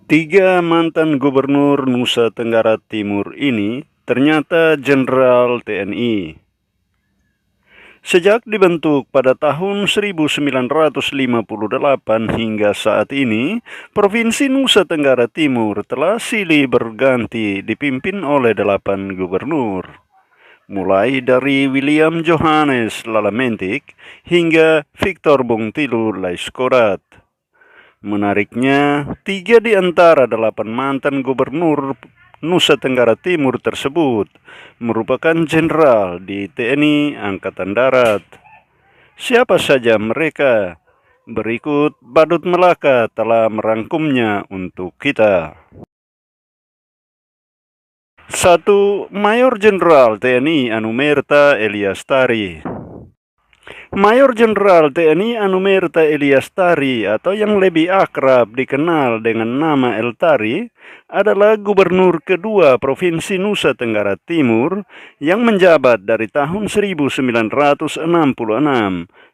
Tiga mantan gubernur Nusa Tenggara Timur ini ternyata jenderal TNI. Sejak dibentuk pada tahun 1958 hingga saat ini, Provinsi Nusa Tenggara Timur telah silih berganti dipimpin oleh 8 gubernur. Mulai dari William Johannes Lalamentik hingga Victor Bongtilu Laiskodat. Menariknya, 3 di antara 8 mantan gubernur Nusa Tenggara Timur tersebut merupakan jenderal di TNI Angkatan Darat. Siapa saja mereka? Berikut Badut Melaka telah merangkumnya untuk kita. 1. Mayor Jenderal TNI Anumerta Elias Tari. Mayor Jenderal TNI Anumerta Elias Tari atau yang lebih akrab dikenal dengan nama El Tari adalah gubernur kedua Provinsi Nusa Tenggara Timur yang menjabat dari tahun 1966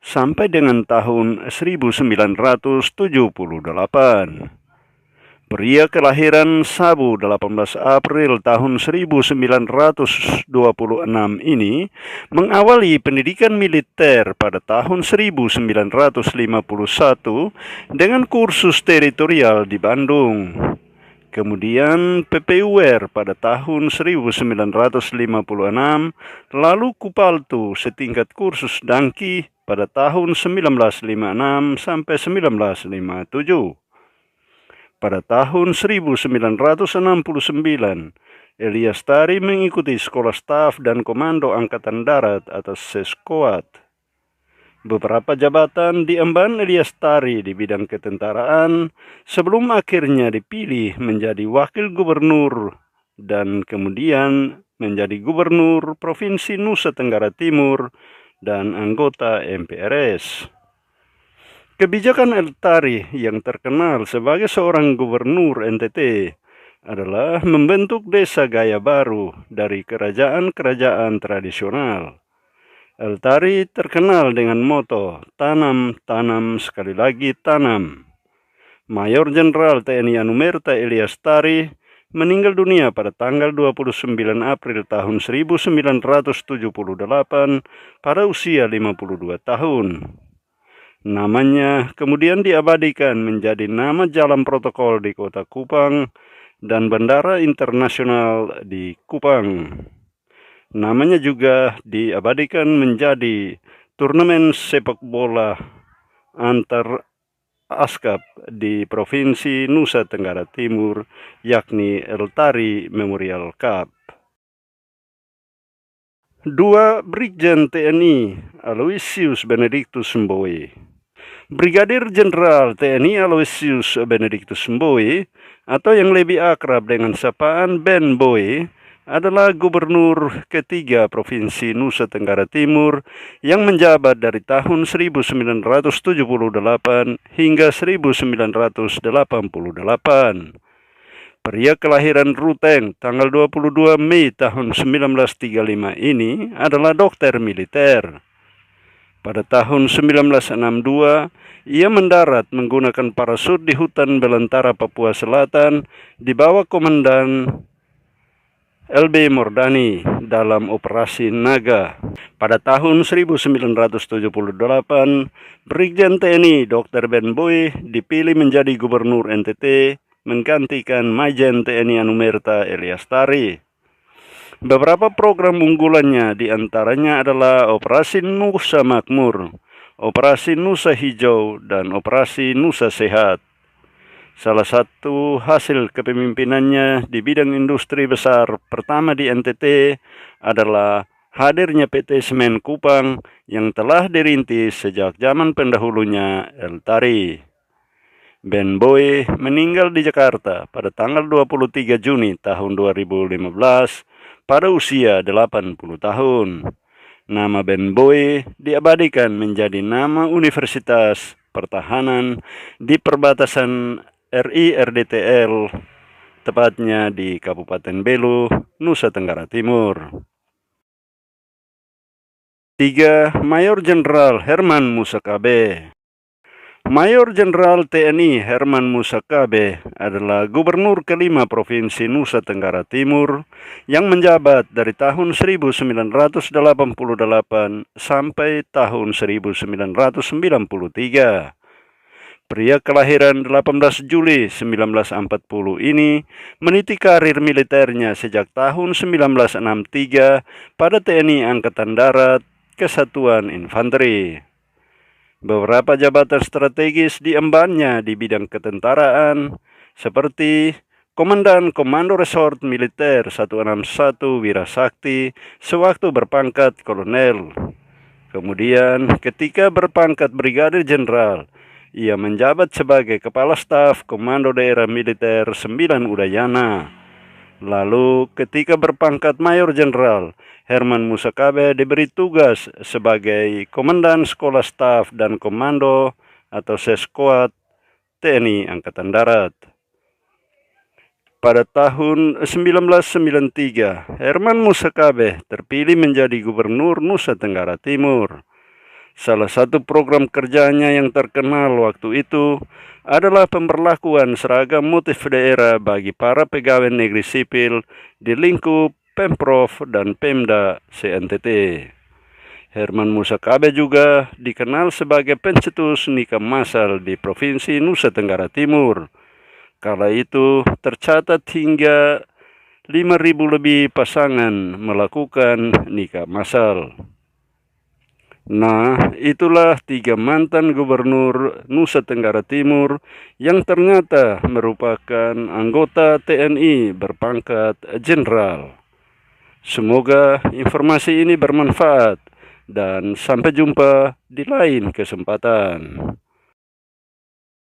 sampai dengan tahun 1978. Pria kelahiran Sabu 18 April tahun 1926 ini mengawali pendidikan militer pada tahun 1951 dengan kursus teritorial di Bandung. Kemudian PPUR pada tahun 1956, lalu Kupaltu setingkat kursus Dangki pada tahun 1956 sampai 1957. Pada tahun 1969, Elias Tari mengikuti Sekolah Staf dan Komando Angkatan Darat atau Seskoat. Beberapa jabatan diemban Elias Tari di bidang ketentaraan sebelum akhirnya dipilih menjadi wakil gubernur dan kemudian menjadi gubernur Provinsi Nusa Tenggara Timur dan anggota MPRS. Kebijakan El Tari yang terkenal sebagai seorang gubernur NTT adalah membentuk desa gaya baru dari kerajaan-kerajaan tradisional. El Tari terkenal dengan moto tanam, tanam, sekali lagi tanam. Mayor Jenderal TNI Anumerta Elias Tari meninggal dunia pada tanggal 29 April tahun 1978 pada usia 52 tahun. Namanya kemudian diabadikan menjadi nama jalan protokol di kota Kupang dan bandara internasional di Kupang. Namanya juga diabadikan menjadi turnamen sepak bola antar ASKAP di Provinsi Nusa Tenggara Timur, yakni El Tari Memorial Cup. 2. Brigjen TNI Aloysius Benedictus Mbowe. Brigadir Jenderal TNI Aloysius Benedictus Mbowe atau yang lebih akrab dengan sapaan Ben Boy adalah gubernur ketiga Provinsi Nusa Tenggara Timur yang menjabat dari tahun 1978 hingga 1988. Pria kelahiran Ruteng tanggal 22 Mei tahun 1935 ini adalah dokter militer. Pada tahun 1962, ia mendarat menggunakan parasut di hutan belantara Papua Selatan di bawah komandan LB Mordani dalam operasi Naga. Pada tahun 1978, Brigjen TNI Dr. Ben Boy dipilih menjadi gubernur NTT menggantikan Majen TNI Anumerta Elias Tari. Beberapa program unggulannya diantaranya adalah Operasi Nusa Makmur, Operasi Nusa Hijau, dan Operasi Nusa Sehat. Salah satu hasil kepemimpinannya di bidang industri besar pertama di NTT adalah hadirnya PT Semen Kupang yang telah dirintis sejak zaman pendahulunya El Tari. Ben Boy meninggal di Jakarta pada tanggal 23 Juni tahun 2015 pada usia 80 tahun. Nama Ben Boy diabadikan menjadi nama Universitas Pertahanan di perbatasan RI RDTL, tepatnya di Kabupaten Belu, Nusa Tenggara Timur. 3. Mayor Jenderal Herman Musakabe. Mayor Jenderal TNI Herman Musakabe adalah gubernur kelima Provinsi Nusa Tenggara Timur yang menjabat dari tahun 1988 sampai tahun 1993. Pria kelahiran 18 Juli 1940 ini meniti karir militernya sejak tahun 1963 pada TNI Angkatan Darat, Kesatuan Infanteri. Beberapa jabatan strategis diembannya di bidang ketentaraan, seperti Komandan Komando Resort Militer 161 Wirasakti sewaktu berpangkat kolonel. Kemudian, ketika berpangkat brigadir jenderal, ia menjabat sebagai Kepala Staf Komando Daerah Militer 9 Udayana. Lalu, ketika berpangkat Mayor Jenderal, Herman Musakabe diberi tugas sebagai Komandan Sekolah Staf dan Komando atau Sesquad TNI Angkatan Darat. Pada tahun 1993, Herman Musakabe terpilih menjadi Gubernur Nusa Tenggara Timur. Salah satu program kerjanya yang terkenal waktu itu adalah pemberlakuan seragam motif daerah bagi para pegawai negeri sipil di lingkup Pemprov dan Pemda CNTT. Herman Musakabe juga dikenal sebagai pencetus nikah massal di Provinsi Nusa Tenggara Timur. Kala itu tercatat hingga 5.000 lebih pasangan melakukan nikah massal. Nah, itulah 3 mantan gubernur Nusa Tenggara Timur yang ternyata merupakan anggota TNI berpangkat jenderal. Semoga informasi ini bermanfaat dan sampai jumpa di lain kesempatan.